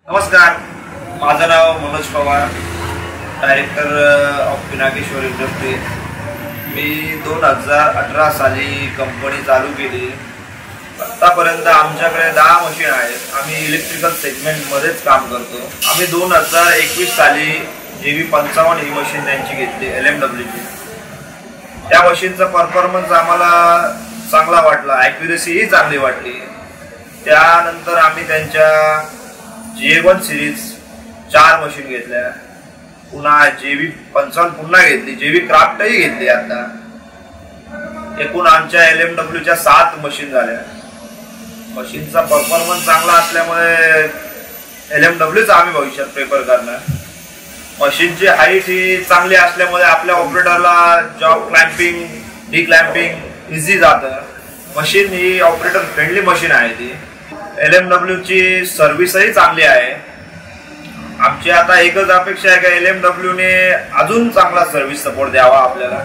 नमस्कार, माझं नाव Manoj Pawar, director of Pinakeshwar industry. मी 2018 साली कंपनी चालू केली। आतापर्यंत आमच्याकडे 10 मशीन आहेत। आम्ही इलेक्ट्रिकल सेगमेंटमध्येच काम करतो। आम्ही 2021 साली JV55 ही मशीन त्यांची घेतली, LMWची। त्या मशीनचा परफॉर्मन्स आम्हाला चांगला वाटला, ॲक्युरेसी ही चांगली वाटली। त्यानंतर आम्ही त्यांच्या J1 सिरीज 4 मशीन घेतल्या, पुन्हा JV55 पुन्हा घेतली, JV क्राफ्टही घेतली। आता एकूण आमच्या LMWच्या 7 मशीन झाल्या। मशीनचा परफॉर्मन्स चांगला असल्यामुळे LMWच आम्ही भविष्यात प्रेफर करणार। मशीनची हाईट ही चांगली असल्यामुळे आपल्या ऑपरेटरला job clamping, de clamping easy जातं। मशीन ही ऑपरेटर फ्रेंडली मशीन आहे। ती LMWची सर्व्हिसही चांगली आहे। आमची आता एकच अपेक्षा आहे की LMWने अजून चांगला सर्व्हिस सपोर्ट द्यावा आपल्याला।